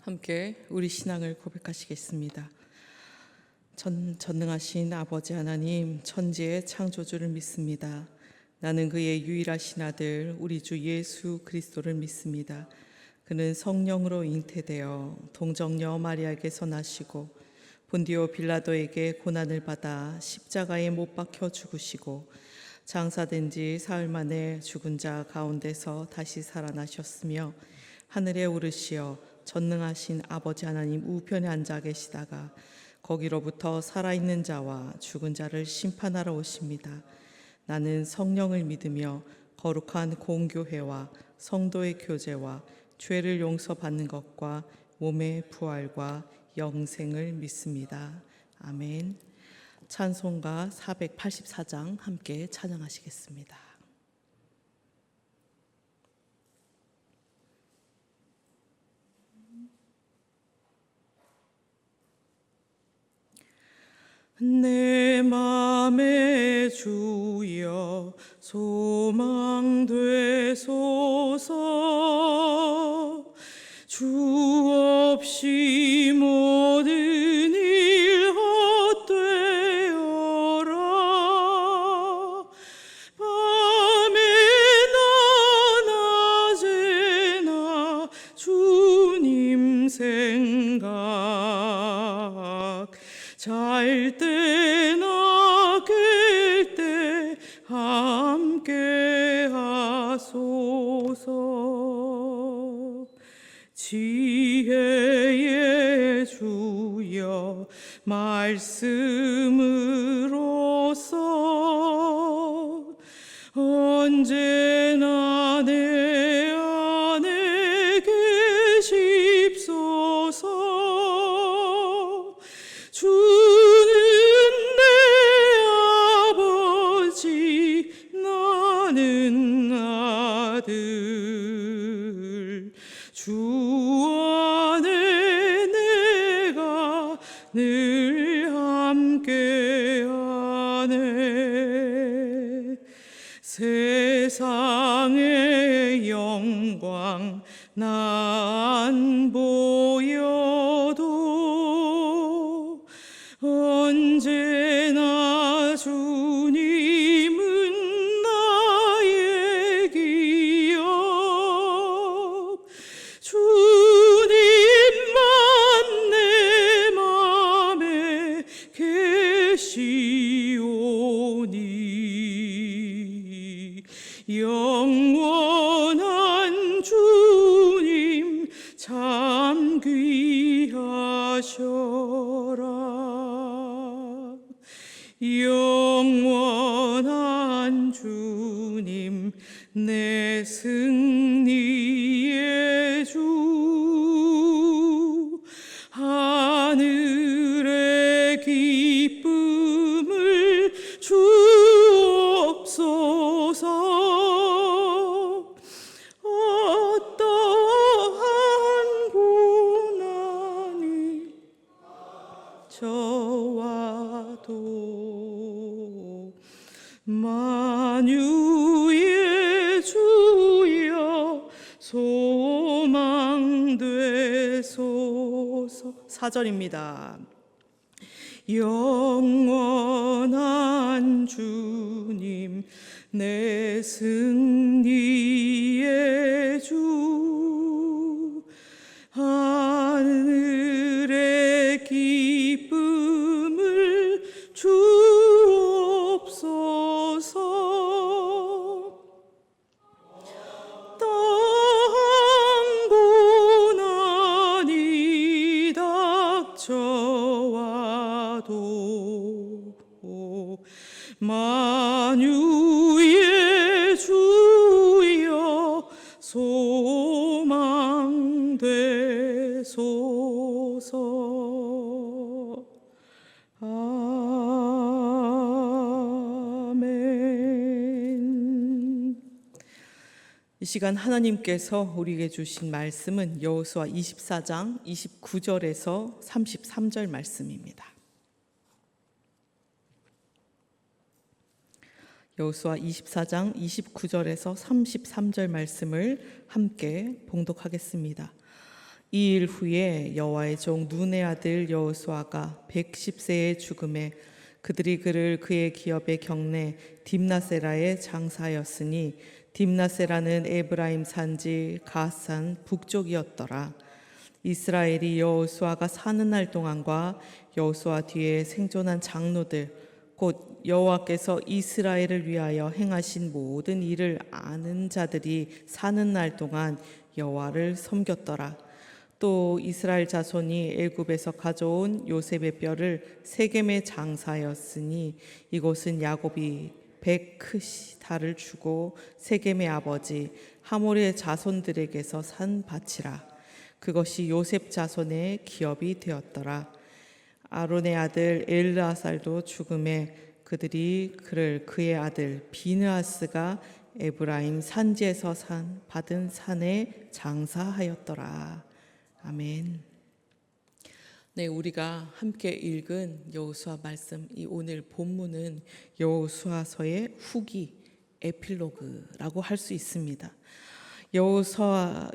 함께 우리 신앙을 고백하시겠습니다. 전능하신 아버지 하나님, 천지의 창조주를 믿습니다. 나는 그의 유일하신 아들 우리 주 예수 그리스도를 믿습니다. 그는 성령으로 잉태되어 동정녀 마리아에게서 나시고 본디오 빌라도에게 고난을 받아 십자가에 못 박혀 죽으시고 장사된 지 사흘 만에 죽은 자 가운데서 다시 살아나셨으며 하늘에 오르시어 전능하신 아버지 하나님 우편에 앉아 계시다가 거기로부터 살아있는 자와 죽은 자를 심판하러 오십니다. 나는 성령을 믿으며 거룩한 공교회와 성도의 교제와 죄를 용서받는 것과 몸의 부활과 영생을 믿습니다. 아멘. 찬송가 484장 함께 찬양하시겠습니다. 내 맘에 주여 소망 되소서. 주 없이 모든 일 헛되어라. 밤에나 낮에나 주님 생각, 잘 때나 깰 때 함께 하소서. 지혜의 주여 말씀으로써 언제나 내 안에 계십소서. 주는 내 아버지 나는 아들. 주 안에 내가 늘 함께하네. 세상의 영광 난 보여도 언제나 주님은 나의 기억. 주님만 내 맘에 계시오니 영원한 주님 참 귀하셔라. 영원한 주님 내 승리의 주. 하늘의 기쁨을 주옵소서. 어떠한 고난이 저와도 만유의 주여 소망 되소서. 4절입니다. 영원한 주님 내 승리의 주. 하늘의 기쁨을 주옵소서. 어떠한 고난이 닥쳐와도 만유의 주여 소망 되소서. 아멘. 이 시간 하나님께서 우리에게 주신 말씀은 여호수아 24장 29절에서 33절 말씀입니다. 여호수아 24장 29절에서 33절 말씀을 함께 봉독하겠습니다. 이 일 후에 여호와의 종 눈의 아들 여호수아가 110세의 죽음에 그들이 그를 그의 기업의 경내 딥나세라에 장사하였으니 딥나세라는 에브라임 산지 가산 북쪽이었더라. 이스라엘이 여호수아가 사는 날 동안과 여호수아 뒤에 생존한 장로들 곧 여호와께서 이스라엘을 위하여 행하신 모든 일을 아는 자들이 사는 날 동안 여호와를 섬겼더라. 또 이스라엘 자손이 애굽에서 가져온 요셉의 뼈를 세겜에 장사하였으니 이곳은 야곱이 백크시다를 주고 세겜의 아버지 하몰의 자손들에게서 산 밭이라. 그것이 요셉 자손의 기업이 되었더라. 아론의 아들 엘르아살도 죽음에 그들이 그를 그의 아들 비느하스가 에브라임 산지에서 받은 산에 장사하였더라. 아멘. 네, 우리가 함께 읽은 여호수아 말씀, 이 오늘 본문은 여호수아서의 후기, 에필로그라고 할 수 있습니다. 여호수아서의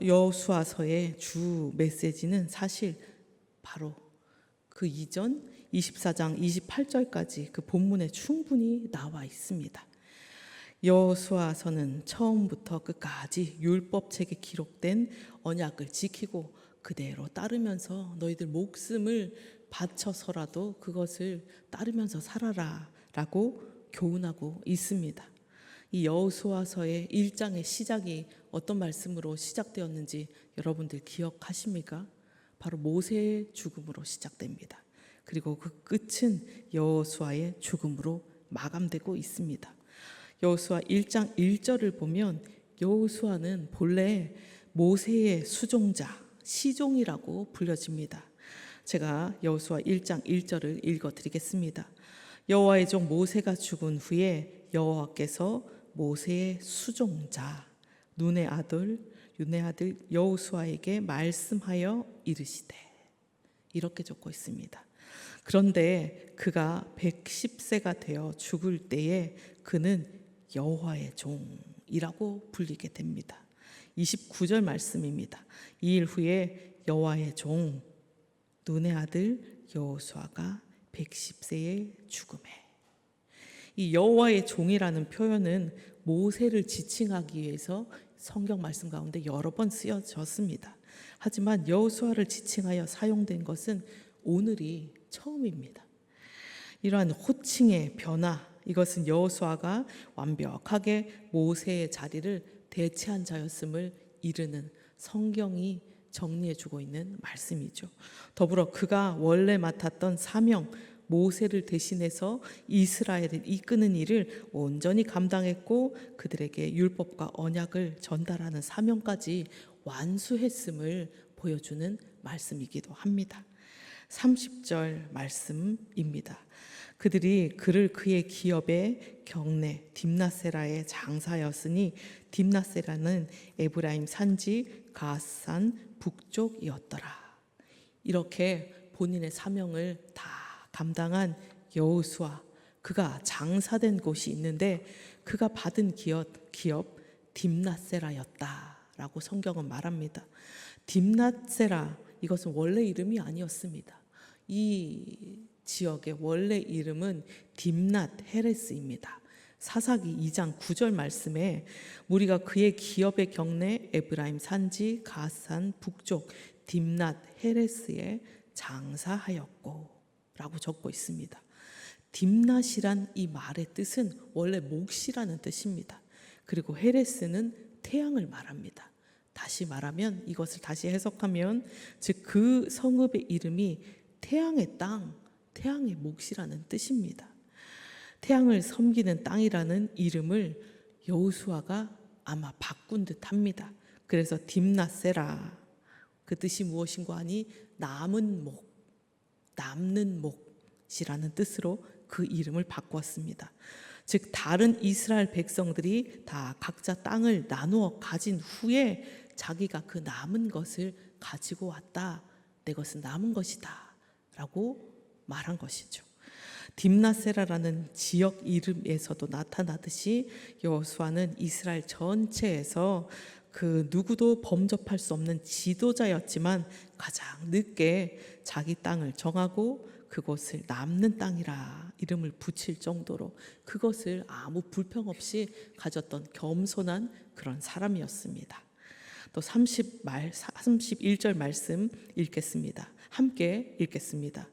주 메시지는 사실 바로 그 이전 24장 28절까지 그 본문에 충분히 나와 있습니다. 여호수아서는 처음부터 끝까지 율법책에 기록된 언약을 지키고 그대로 따르면서 너희들 목숨을 바쳐서라도 그것을 따르면서 살아라 라고 교훈하고 있습니다. 이 여호수아서의 1장의 시작이 어떤 말씀으로 시작되었는지 여러분들 기억하십니까? 바로 모세의 죽음으로 시작됩니다. 그리고 그 끝은 여호수아의 죽음으로 마감되고 있습니다. 여호수아 1장 1절을 보면 여호수아는 본래 모세의 수종자, 시종이라고 불려집니다. 제가 여호수아 1장 1절을 읽어드리겠습니다. 여호와의 종 모세가 죽은 후에 여호와께서 모세의 수종자 눈의 아들 여호수아에게 말씀하여 이르시되, 이렇게 적고 있습니다. 그런데 그가 110세가 되어 죽을 때에 그는 여호와의 종이라고 불리게 됩니다. 29절 말씀입니다. 이 일 후에 여호와의 종 눈의 아들 여호수아가 110세의 죽음에. 이 여호와의 종이라는 표현은 모세를 지칭하기 위해서 성경 말씀 가운데 여러 번 쓰여졌습니다. 하지만 여호수아를 지칭하여 사용된 것은 오늘이 처음입니다. 이러한 호칭의 변화, 이것은 여호수아가 완벽하게 모세의 자리를 대체한 자였음을 이르는 성경이 정리해주고 있는 말씀이죠. 더불어 그가 원래 맡았던 사명, 모세를 대신해서 이스라엘을 이끄는 일을 온전히 감당했고 그들에게 율법과 언약을 전달하는 사명까지 완수했음을 보여주는 말씀이기도 합니다. 30절 말씀입니다. 그들이 그를 그의 기업의 경내 딥나세라에 장사하였으니 딥나세라는 에브라임 산지 가산 북쪽이었더라. 이렇게 본인의 사명을 다 감당한 여호수아, 그가 장사된 곳이 있는데 그가 받은 기업 딥나세라였다라고 성경은 말합니다. 딥나세라, 이것은 원래 이름이 아니었습니다. 이 지역의 원래 이름은 딥낫 헤레스입니다. 사사기 2장 9절 말씀에 우리가 그의 기업의 경내 에브라임 산지 가산 북쪽 딥낫 헤레스에 장사하였고 라고 적고 있습니다. 딥낫이란 이 말의 뜻은 원래 몫이라는 뜻입니다. 그리고 헤레스는 태양을 말합니다. 다시 말하면, 이것을 다시 해석하면, 즉 그 성읍의 이름이 태양의 땅, 태양의 몫이라는 뜻입니다. 태양을 섬기는 땅이라는 이름을 여호수아가 아마 바꾼 듯합니다. 그래서 딥나세라, 그 뜻이 무엇인가 하니 남은 목, 남는 몫이라는 뜻으로 그 이름을 바꿨습니다. 즉 다른 이스라엘 백성들이 다 각자 땅을 나누어 가진 후에 자기가 그 남은 것을 가지고 왔다. 내 것은 남은 것이다 라고 말한 것이죠. 딥나세라라는 지역 이름에서도 나타나듯이 여호수아는 이스라엘 전체에서 그 누구도 범접할 수 없는 지도자였지만 가장 늦게 자기 땅을 정하고 그곳을 남는 땅이라 이름을 붙일 정도로 그것을 아무 불평 없이 가졌던 겸손한 그런 사람이었습니다. 또 31절 말씀 읽겠습니다. 함께 읽겠습니다.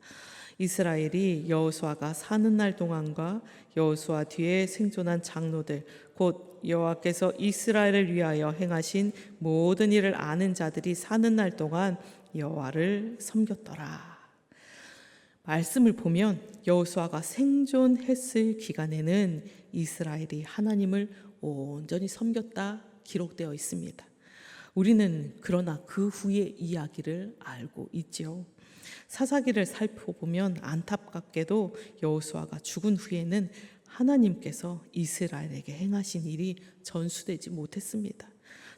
이스라엘이 여호수아가 사는 날 동안과 여호수아 뒤에 생존한 장로들 곧 여호와께서 이스라엘을 위하여 행하신 모든 일을 아는 자들이 사는 날 동안 여호와를 섬겼더라. 말씀을 보면 여호수아가 생존했을 기간에는 이스라엘이 하나님을 온전히 섬겼다 기록되어 있습니다. 우리는 그러나 그 후의 이야기를 알고 있지요. 사사기를 살펴보면 안타깝게도 여호수아가 죽은 후에는 하나님께서 이스라엘에게 행하신 일이 전수되지 못했습니다.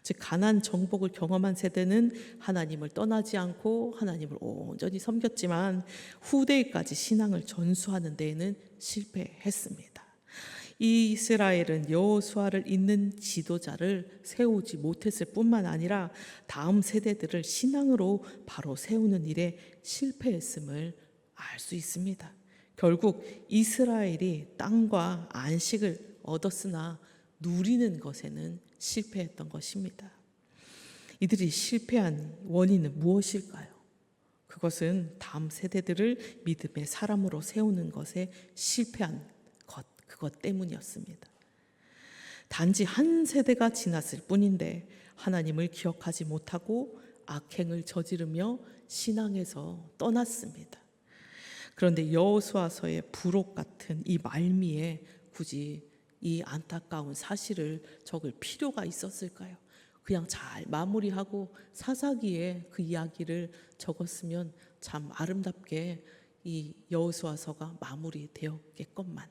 즉 가나안 정복을 경험한 세대는 하나님을 떠나지 않고 하나님을 온전히 섬겼지만 후대에까지 신앙을 전수하는 데에는 실패했습니다. 이스라엘은 여호수아를 잇는 지도자를 세우지 못했을 뿐만 아니라 다음 세대들을 신앙으로 바로 세우는 일에 실패했음을 알 수 있습니다. 결국 이스라엘이 땅과 안식을 얻었으나 누리는 것에는 실패했던 것입니다. 이들이 실패한 원인은 무엇일까요? 그것은 다음 세대들을 믿음의 사람으로 세우는 것에 실패한 그것 때문이었습니다. 단지 한 세대가 지났을 뿐인데 하나님을 기억하지 못하고 악행을 저지르며 신앙에서 떠났습니다. 그런데 여호수아서의 부록 같은 이 말미에 굳이 이 안타까운 사실을 적을 필요가 있었을까요? 그냥 잘 마무리하고 사사기에 그 이야기를 적었으면 참 아름답게 이 여호수아서가 마무리되었겠건만.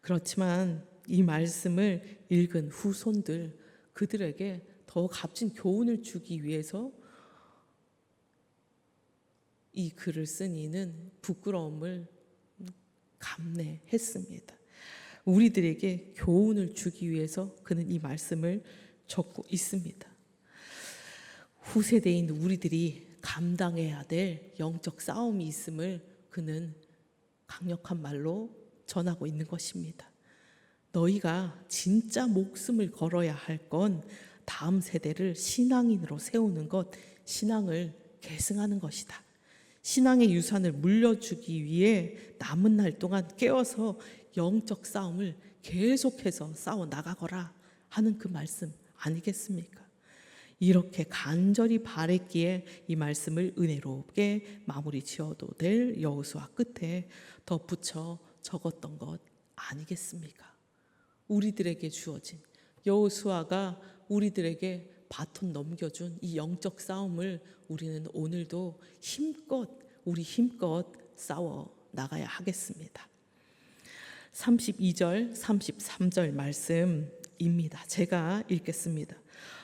그렇지만 이 말씀을 읽은 후손들 그들에게 더 값진 교훈을 주기 위해서 이 글을 쓴 이는 부끄러움을 감내했습니다. 우리들에게 교훈을 주기 위해서 그는 이 말씀을 적고 있습니다. 후세대인 우리들이 감당해야 될 영적 싸움이 있음을 그는 강력한 말로 전하고 있는 것입니다. 너희가 진짜 목숨을 걸어야 할 건 다음 세대를 신앙인으로 세우는 것, 신앙을 계승하는 것이다. 신앙의 유산을 물려주기 위해 남은 날 동안 깨어서 영적 싸움을 계속해서 싸워 나가거라 하는 그 말씀 아니겠습니까? 이렇게 간절히 바랬기에 이 말씀을 은혜롭게 마무리 지어도 될 여호수아 끝에 덧붙여 적었던 것 아니겠습니까? 우리들에게 주어진 여호수아가 우리들에게 바톤 넘겨준 이 영적 싸움을 우리는 오늘도 힘껏 싸워 나가야 하겠습니다. 32절, 33절 말씀입니다. 제가 읽겠습니다.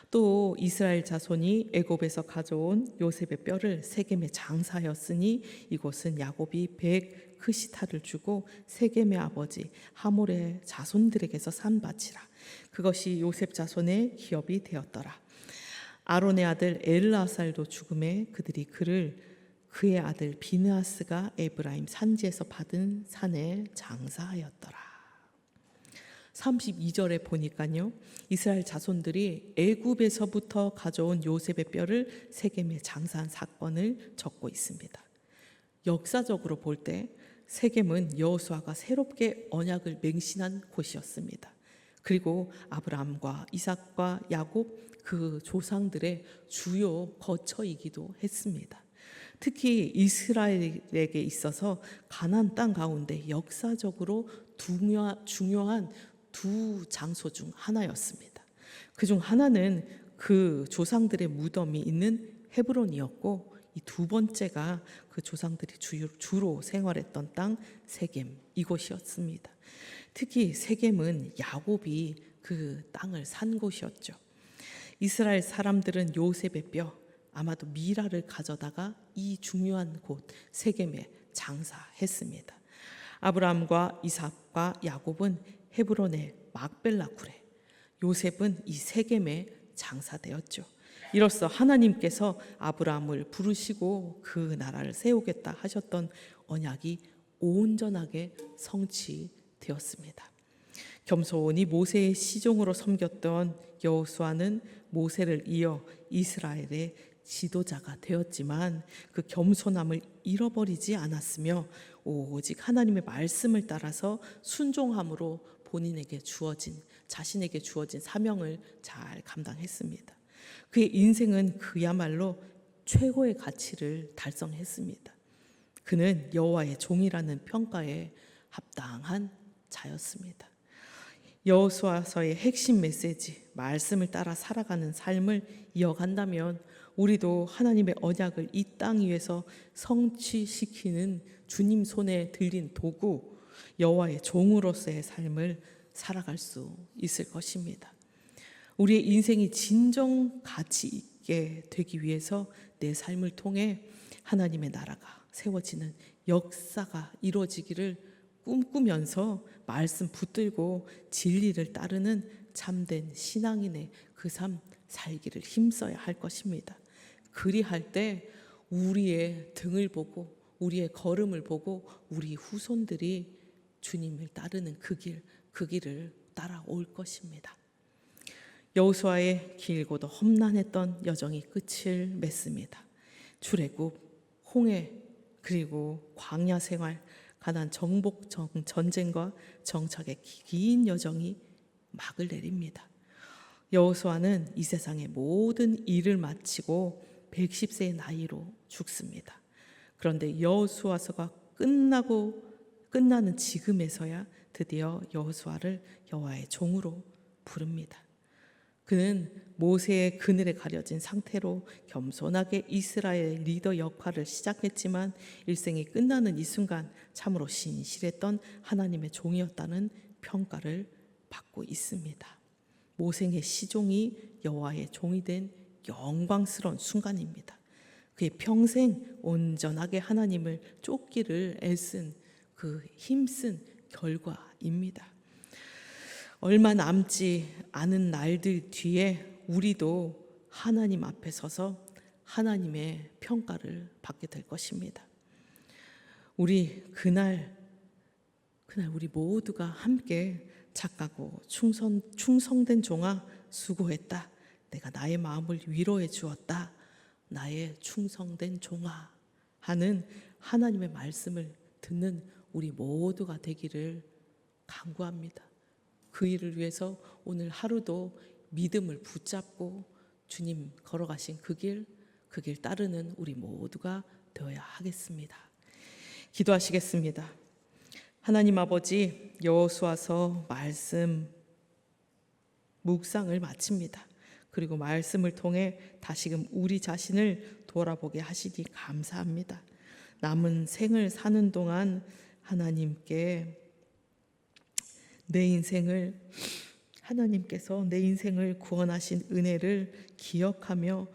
또 이스라엘 자손이 애굽에서 가져온 요셉의 뼈를 세겜에 장사하였으니 이곳은 야곱이 100 크시타를 주고 세겜의 아버지 하몰의 자손들에게서 산 밭이라. 그것이 요셉 자손의 기업이 되었더라. 아론의 아들 엘르아살도 죽음에 그들이 그의 아들 비느하스가 에브라임 산지에서 받은 산에 장사하였더라. 32절에 보니까요, 이스라엘 자손들이 애굽에서부터 가져온 요셉의 뼈를 세겜에 장사한 사건을 적고 있습니다. 역사적으로 볼 때 세겜은 여호수아가 새롭게 언약을 맹신한 곳이었습니다. 그리고 아브라함과 이삭과 야곱 그 조상들의 주요 거처이기도 했습니다. 특히 이스라엘에게 있어서 가나안 땅 가운데 역사적으로 중요한 두 장소 중 하나였습니다. 그중 하나는 그 조상들의 무덤이 있는 헤브론이었고, 이 두 번째가 그 조상들이 주로 생활했던 땅 세겜 이곳이었습니다. 특히 세겜은 야곱이 그 땅을 산 곳이었죠. 이스라엘 사람들은 요셉의 뼈, 아마도 미라를 가져다가 이 중요한 곳 세겜에 장사했습니다. 아브라함과 이삭과 야곱은 헤브론의 막벨라 굴에, 요셉은 이 세겜에 장사되었죠. 이로써 하나님께서 아브라함을 부르시고 그 나라를 세우겠다 하셨던 언약이 온전하게 성취되었습니다. 겸손히 모세의 시종으로 섬겼던 여호수아는 모세를 이어 이스라엘의 지도자가 되었지만 그 겸손함을 잃어버리지 않았으며 오직 하나님의 말씀을 따라서 순종함으로 자신에게 주어진 사명을 잘 감당했습니다. 그의 인생은 그야말로 최고의 가치를 달성했습니다. 그는 여호와의 종이라는 평가에 합당한 자였습니다. 여호수아서의 핵심 메시지, 말씀을 따라 살아가는 삶을 이어간다면 우리도 하나님의 언약을 이 땅 위에서 성취시키는 주님 손에 들린 도구, 여호와의 종으로서의 삶을 살아갈 수 있을 것입니다. 우리의 인생이 진정 가치 있게 되기 위해서 내 삶을 통해 하나님의 나라가 세워지는 역사가 이루어지기를 꿈꾸면서 말씀 붙들고 진리를 따르는 참된 신앙인의 그 삶 살기를 힘써야 할 것입니다. 그리할 때 우리의 등을 보고 우리의 걸음을 보고 우리 후손들이 주님을 따르는 그 길을 따라올 것입니다. 여호수아의 길고도 험난했던 여정이 끝을 맺습니다. 출애굽, 홍해, 그리고 광야 생활, 가나안 정복 전쟁과 정착의 긴 여정이 막을 내립니다. 여호수아는 이 세상의 모든 일을 마치고 110세의 나이로 죽습니다. 그런데 여호수아서가 끝나는 지금에서야 드디어 여호수아를 여호와의 종으로 부릅니다. 그는 모세의 그늘에 가려진 상태로 겸손하게 이스라엘 리더 역할을 시작했지만 일생이 끝나는 이 순간 참으로 신실했던 하나님의 종이었다는 평가를 받고 있습니다. 모생의 시종이 여호와의 종이 된 영광스러운 순간입니다. 그의 평생 온전하게 하나님을 쫓기를 애쓴 그 힘쓴 결과입니다. 얼마 남지 않은 날들 뒤에 우리도 하나님 앞에 서서 하나님의 평가를 받게 될 것입니다. 그날 우리 모두가 함께 착하고 충성된 종아 수고했다. 내가 나의 마음을 위로해 주었다. 나의 충성된 종아 하는 하나님의 말씀을 듣는 우리 모두가 되기를 간구합니다. 그 일을 위해서 오늘 하루도 믿음을 붙잡고 주님 걸어가신 그 길 따르는 우리 모두가 되어야 하겠습니다. 기도하시겠습니다. 하나님 아버지, 여호수아서 말씀 묵상을 마칩니다. 그리고 말씀을 통해 다시금 우리 자신을 돌아보게 하시니 감사합니다. 남은 생을 사는 동안 하나님께서 내 인생을 구원하신 은혜를 기억하며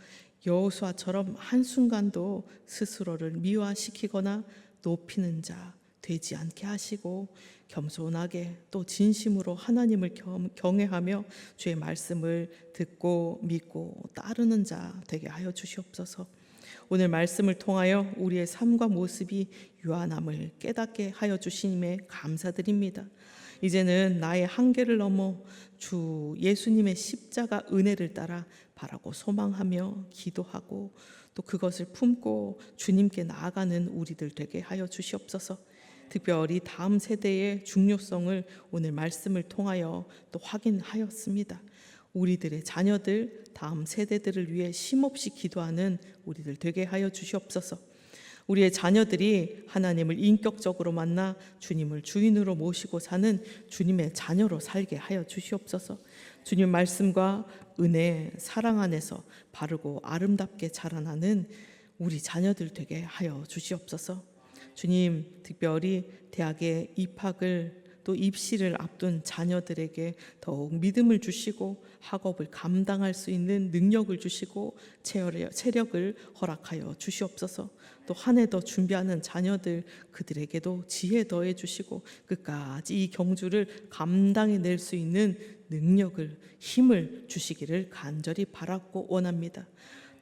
여호수아처럼 한순간도 스스로를 미화시키거나 높이는 자 되지 않게 하시고 겸손하게 또 진심으로 하나님을 경외하며 주의 말씀을 듣고 믿고 따르는 자 되게 하여 주시옵소서. 오늘 말씀을 통하여 우리의 삶과 모습이 유한함을 깨닫게 하여 주심에 감사드립니다. 이제는 나의 한계를 넘어 주 예수님의 십자가 은혜를 따라 바라고 소망하며 기도하고 또 그것을 품고 주님께 나아가는 우리들 되게 하여 주시옵소서. 특별히 다음 세대의 중요성을 오늘 말씀을 통하여 또 확인하였습니다. 우리들의 자녀들, 다음 세대들을 위해 쉼없이 기도하는 우리들 되게 하여 주시옵소서. 우리의 자녀들이 하나님을 인격적으로 만나 주님을 주인으로 모시고 사는 주님의 자녀로 살게 하여 주시옵소서. 주님 말씀과 은혜, 사랑 안에서 바르고 아름답게 자라나는 우리 자녀들 되게 하여 주시옵소서. 주님, 특별히 대학에 입학을 또 입시를 앞둔 자녀들에게 더욱 믿음을 주시고 학업을 감당할 수 있는 능력을 주시고 체력을 허락하여 주시옵소서. 또 한 해 더 준비하는 자녀들 그들에게도 지혜 더해 주시고 끝까지 이 경주를 감당해낼 수 있는 능력을 힘을 주시기를 간절히 바랐고 원합니다.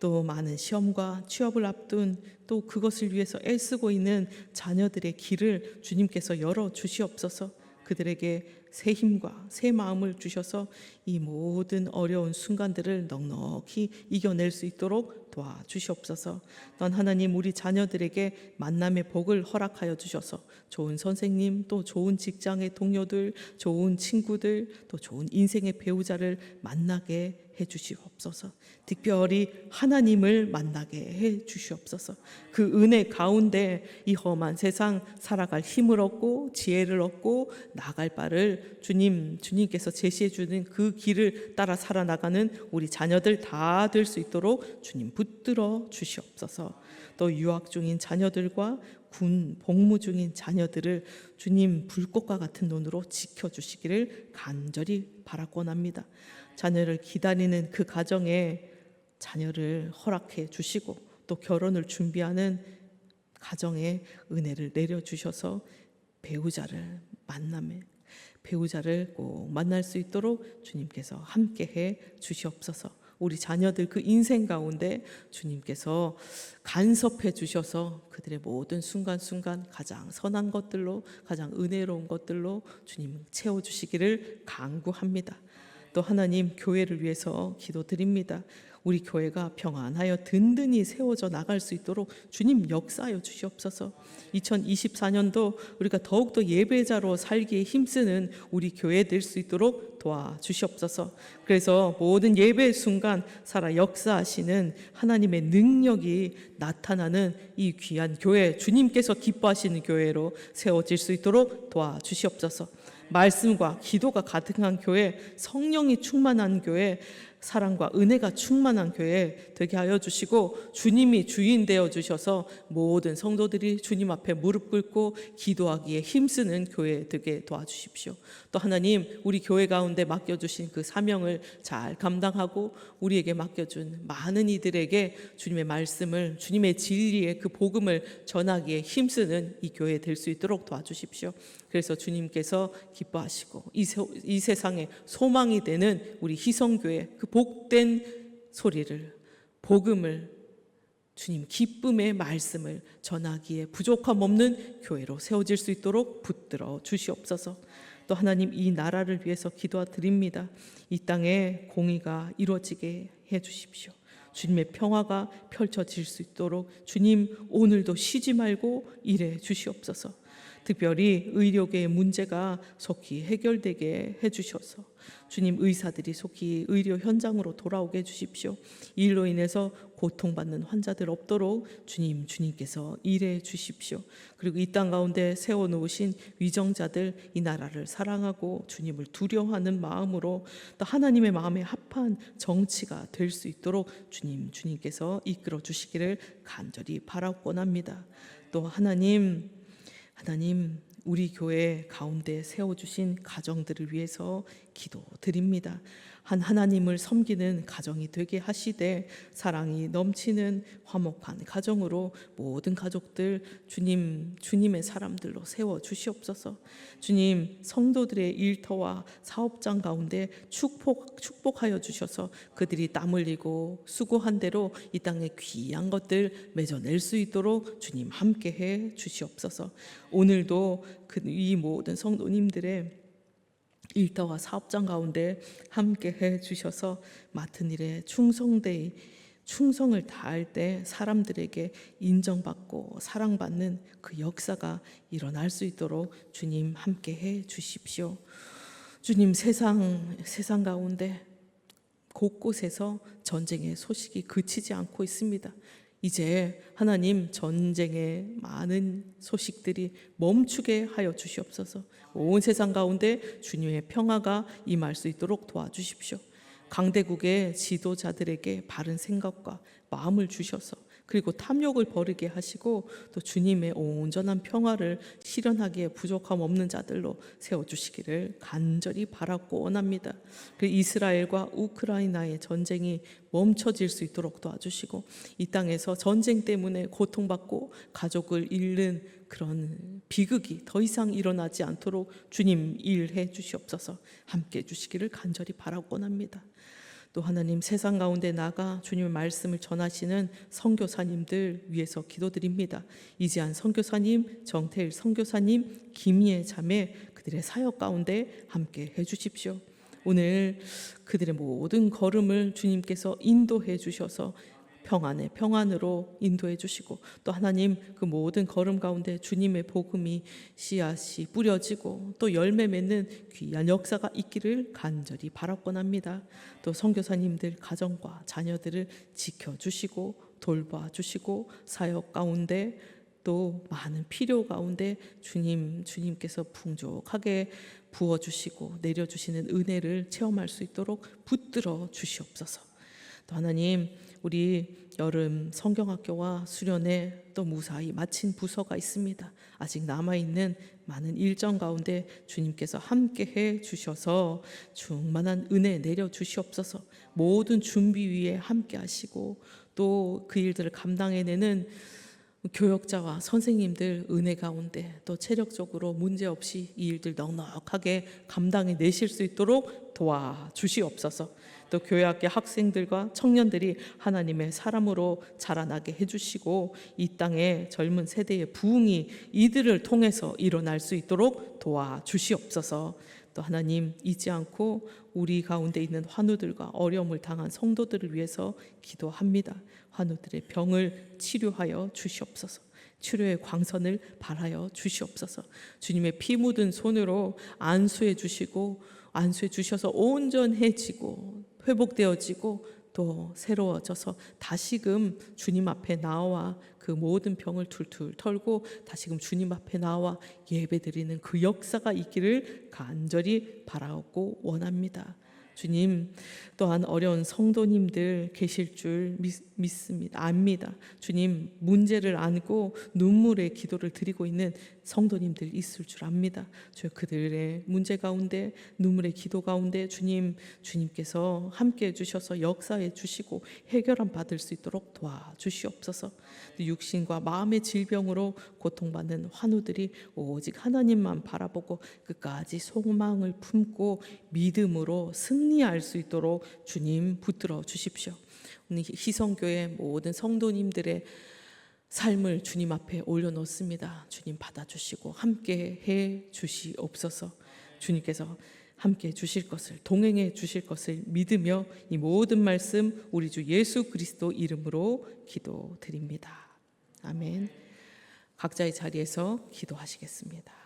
또 많은 시험과 취업을 앞둔 또 그것을 위해서 애쓰고 있는 자녀들의 길을 주님께서 열어 주시옵소서. 그들에게 새 힘과 새 마음을 주셔서 이 모든 어려운 순간들을 넉넉히 이겨낼 수 있도록 도와주시옵소서. 또한 하나님, 우리 자녀들에게 만남의 복을 허락하여 주셔서 좋은 선생님, 또 좋은 직장의 동료들, 좋은 친구들, 또 좋은 인생의 배우자를 만나게 해 주시옵소서. 특별히 하나님을 만나게 해 주시옵소서. 그 은혜 가운데 이 험한 세상 살아갈 힘을 얻고 지혜를 얻고 나갈 바를 주님께서 제시해 주는 그 길을 따라 살아나가는 우리 자녀들 다 될 수 있도록 주님 붙들어 주시옵소서. 또 유학 중인 자녀들과 군 복무 중인 자녀들을 주님 불꽃과 같은 눈으로 지켜주시기를 간절히 바라곤 합니다. 자녀를 기다리는 그 가정에 자녀를 허락해 주시고 또 결혼을 준비하는 가정에 은혜를 내려주셔서 배우자를 꼭 만날 수 있도록 주님께서 함께해 주시옵소서. 우리 자녀들 그 인생 가운데 주님께서 간섭해 주셔서 그들의 모든 순간순간 가장 선한 것들로 가장 은혜로운 것들로 주님 채워주시기를 간구합니다. 또 하나님, 교회를 위해서 기도드립니다. 우리 교회가 평안하여 든든히 세워져 나갈 수 있도록 주님 역사하여 주시옵소서. 2024년도 우리가 더욱더 예배자로 살기에 힘쓰는 우리 교회 될 수 있도록 도와주시옵소서. 그래서 모든 예배 순간 살아 역사하시는 하나님의 능력이 나타나는 이 귀한 교회, 주님께서 기뻐하시는 교회로 세워질 수 있도록 도와주시옵소서. 말씀과 기도가 가득한 교회, 성령이 충만한 교회, 사랑과 은혜가 충만한 교회 되게 하여 주시고 주님이 주인 되어 주셔서 모든 성도들이 주님 앞에 무릎 꿇고 기도하기에 힘쓰는 교회 되게 도와주십시오. 또 하나님, 우리 교회 가운데 맡겨주신 그 사명을 잘 감당하고 우리에게 맡겨준 많은 이들에게 주님의 말씀을, 주님의 진리의 그 복음을 전하기에 힘쓰는 이 교회 될 수 있도록 도와주십시오. 그래서 주님께서 기뻐하시고 이 세상에 소망이 되는 우리 희성교회 그 복된 소리를, 복음을, 주님 기쁨의 말씀을 전하기에 부족함 없는 교회로 세워질 수 있도록 붙들어 주시옵소서. 또 하나님, 이 나라를 위해서 기도드립니다. 이 땅에 공의가 이루어지게 해 주십시오. 주님의 평화가 펼쳐질 수 있도록 주님 오늘도 쉬지 말고 일해 주시옵소서. 특별히 의료계의 문제가 속히 해결되게 해주셔서 주님, 의사들이 속히 의료 현장으로 돌아오게 해주십시오. 이 일로 인해서 고통받는 환자들 없도록 주님께서 일해 주십시오. 그리고 이 땅 가운데 세워놓으신 위정자들, 이 나라를 사랑하고 주님을 두려워하는 마음으로 또 하나님의 마음에 합한 정치가 될 수 있도록 주님께서 이끌어 주시기를 간절히 바라곤 합니다. 또 하나님, 우리 교회 가운데 세워주신 가정들을 위해서 기도드립니다. 하나님을 섬기는 가정이 되게 하시되 사랑이 넘치는 화목한 가정으로 모든 가족들 주님의 사람들로 세워주시옵소서. 주님, 성도들의 일터와 사업장 가운데 축복하여 주셔서 그들이 땀 흘리고 수고한 대로 이 땅에 귀한 것들 맺어낼 수 있도록 주님 함께해 주시옵소서. 오늘도 이 모든 성도님들의 일터와 사업장 가운데 함께해 주셔서 맡은 일에 충성을 다할 때 사람들에게 인정받고 사랑받는 그 역사가 일어날 수 있도록 주님 함께해 주십시오. 주님, 세상 가운데 곳곳에서 전쟁의 소식이 그치지 않고 있습니다. 이제 하나님, 전쟁의 많은 소식들이 멈추게 하여 주시옵소서. 온 세상 가운데 주님의 평화가 임할 수 있도록 도와주십시오. 강대국의 지도자들에게 바른 생각과 마음을 주셔서 그리고 탐욕을 버리게 하시고 또 주님의 온전한 평화를 실현하기에 부족함 없는 자들로 세워주시기를 간절히 바라고 원합니다. 그 이스라엘과 우크라이나의 전쟁이 멈춰질 수 있도록 도와주시고 이 땅에서 전쟁 때문에 고통받고 가족을 잃는 그런 비극이 더 이상 일어나지 않도록 주님 일해 주시옵소서. 함께 해주시기를 간절히 바라고 원합니다. 또 하나님, 세상 가운데 나가 주님의 말씀을 전하시는 선교사님들 위해서 기도드립니다. 이지한 선교사님, 정태일 선교사님, 김희애 자매, 그들의 사역 가운데 함께 해주십시오. 오늘 그들의 모든 걸음을 주님께서 인도해 주셔서 평안의 평안으로 인도해 주시고 또 하나님, 그 모든 걸음 가운데 주님의 복음이 씨앗이 뿌려지고 또 열매 맺는 귀한 역사가 있기를 간절히 바라곤 합니다. 또 선교사님들 가정과 자녀들을 지켜주시고 돌봐주시고 사역 가운데 또 많은 필요 가운데 주님께서 풍족하게 부어주시고 내려주시는 은혜를 체험할 수 있도록 붙들어 주시옵소서. 또 하나님, 우리 여름 성경학교와 수련회 또 무사히 마친 부서가 있습니다. 아직 남아있는 많은 일정 가운데 주님께서 함께해 주셔서 충만한 은혜 내려주시옵소서. 모든 준비 위에 함께 하시고 또 그 일들을 감당해내는 교역자와 선생님들 은혜 가운데 또 체력적으로 문제없이 이 일들 넉넉하게 감당해 내실 수 있도록 도와주시옵소서. 또 교회학교 학생들과 청년들이 하나님의 사람으로 자라나게 해주시고 이 땅의 젊은 세대의 부흥이 이들을 통해서 일어날 수 있도록 도와주시옵소서. 또 하나님, 잊지 않고 우리 가운데 있는 환우들과 어려움을 당한 성도들을 위해서 기도합니다. 환우들의 병을 치료하여 주시옵소서. 치료의 광선을 발하여 주시옵소서. 주님의 피 묻은 손으로 안수해 주셔서 온전해지고 회복되어지고 또 새로워져서 다시금 주님 앞에 나와 그 모든 병을 툴툴 털고 다시금 주님 앞에 나와 예배드리는 그 역사가 있기를 간절히 바라고 원합니다. 주님, 또한 어려운 성도님들 계실 줄 믿습니다. 압니다. 주님, 문제를 안고 눈물의 기도를 드리고 있는 성도님들 있을 줄 압니다. 주 그들의 문제 가운데 눈물의 기도 가운데 주님께서 함께 해주셔서 역사해 주시고 해결함 받을 수 있도록 도와주시옵소서. 육신과 마음의 질병으로 고통받는 환우들이 오직 하나님만 바라보고 끝까지 소망을 품고 믿음으로 승리할 수 있도록 주님 붙들어 주십시오. 오늘 희성교회 모든 성도님들의 삶을 주님 앞에 올려놓습니다. 주님 받아주시고 함께 해 주시옵소서. 주님께서 함께 주실 것을, 동행해 주실 것을 믿으며 이 모든 말씀 우리 주 예수 그리스도 이름으로 기도드립니다. 아멘. 각자의 자리에서 기도하시겠습니다.